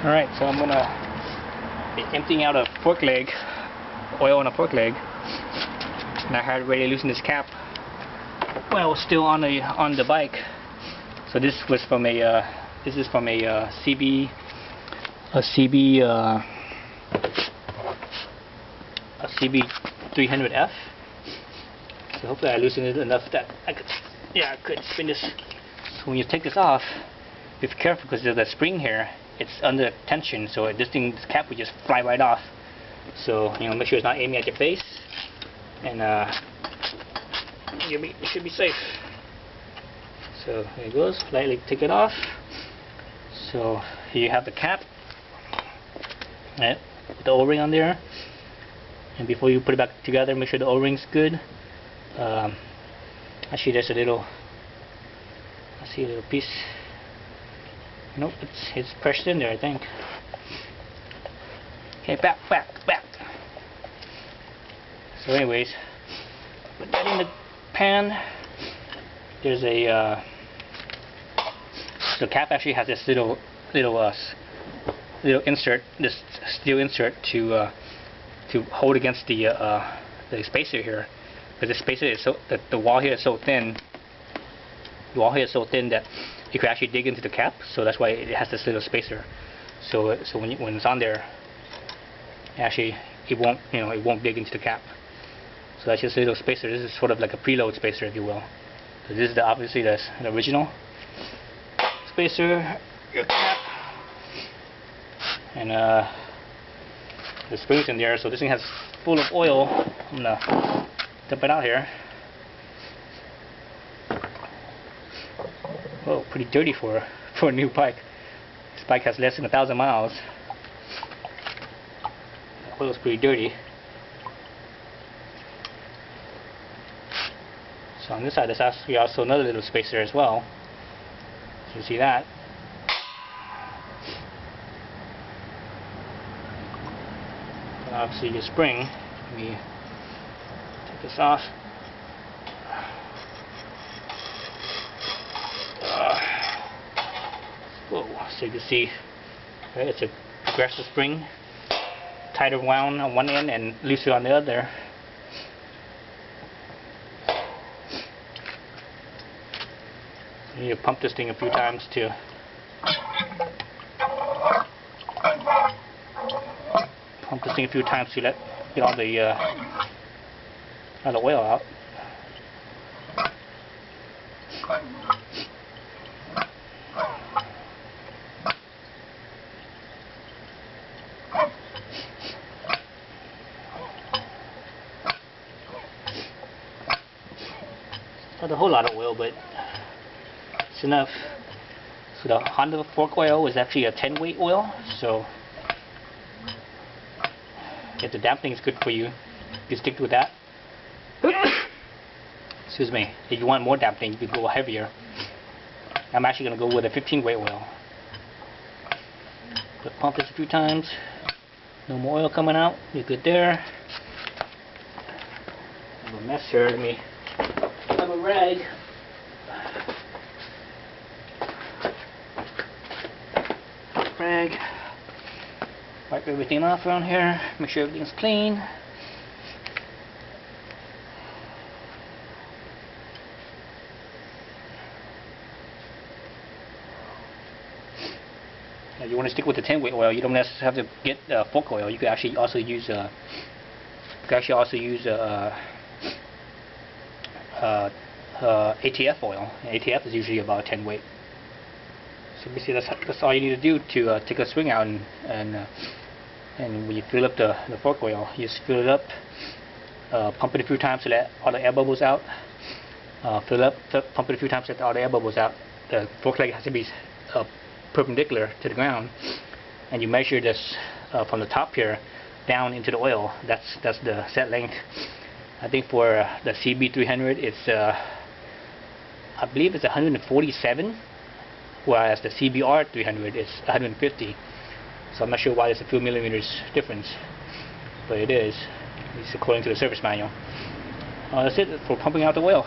Alright, so I'm gonna be emptying out a fork leg, oil on a fork leg, and I had already loosened this cap. Well, still on the bike. So this was from a this is from a CB300F. So hopefully I loosened it enough that I could spin this. So when you take this off, be careful because there's a spring here. It's under tension, so this cap would just fly right off. So make sure it's not aiming at your face, and it should be safe. So there it goes. Lightly take it off. So here you have the cap, right, with the O-ring on there. And before you put it back together, make sure the O-ring's good. Actually, there's a little. I see a little piece. Nope, it's pressed in there, I think. Okay, back. So anyways, put that in the pan. There's a the cap actually has this little insert, this steel insert to hold against the spacer here, because the spacer is the wall here is so thin. The wall here is so thin that you could actually dig into the cap, so that's why it has this little spacer. So when it's on there, actually it won't dig into the cap. So that's just a little spacer. This is sort of like a preload spacer, if you will. So this is obviously the original spacer, your cap, and the springs in there. So this thing has full of oil. I'm gonna dump it out here. Whoa, pretty dirty for a new bike. This bike has less than 1,000 miles. The oil's pretty dirty. So on this side, there's actually also another little spacer as well. So you see that. And obviously your spring. Let me take this off. Whoa, so you can see, right, it's a progressive spring, tighter wound on one end and looser on the other. You need to pump this thing a few times to let get all the oil out. Not a whole lot of oil, but it's enough. So the Honda fork oil is actually a 10 weight oil, so if the dampening is good for you, you stick with that. Excuse me. If you want more dampening, you can go heavier. I'm actually going to go with a 15 weight oil. But pump this a few times. No more oil coming out. You're good there. I have a mess here. Let me have a rag. Wipe everything off around here. Make sure everything's clean. Now you want to stick with the 10 weight oil. You don't necessarily have to get fork oil. You could actually also use ATF oil. ATF is usually about 10 weight. So basically that's all you need to do to take a swing out, and when you fill up the fork oil, you just fill it up, pump it a few times to let all the air bubbles out. Pump it a few times to let all the air bubbles out. The fork leg has to be perpendicular to the ground, and you measure this from the top here down into the oil. That's the set length. I think for the CB300 it's I believe it's 147. Whereas the CBR300 is 150, so I'm not sure why there's a few millimeters difference, but it is, at least according to the service manual. That's it for pumping out the oil.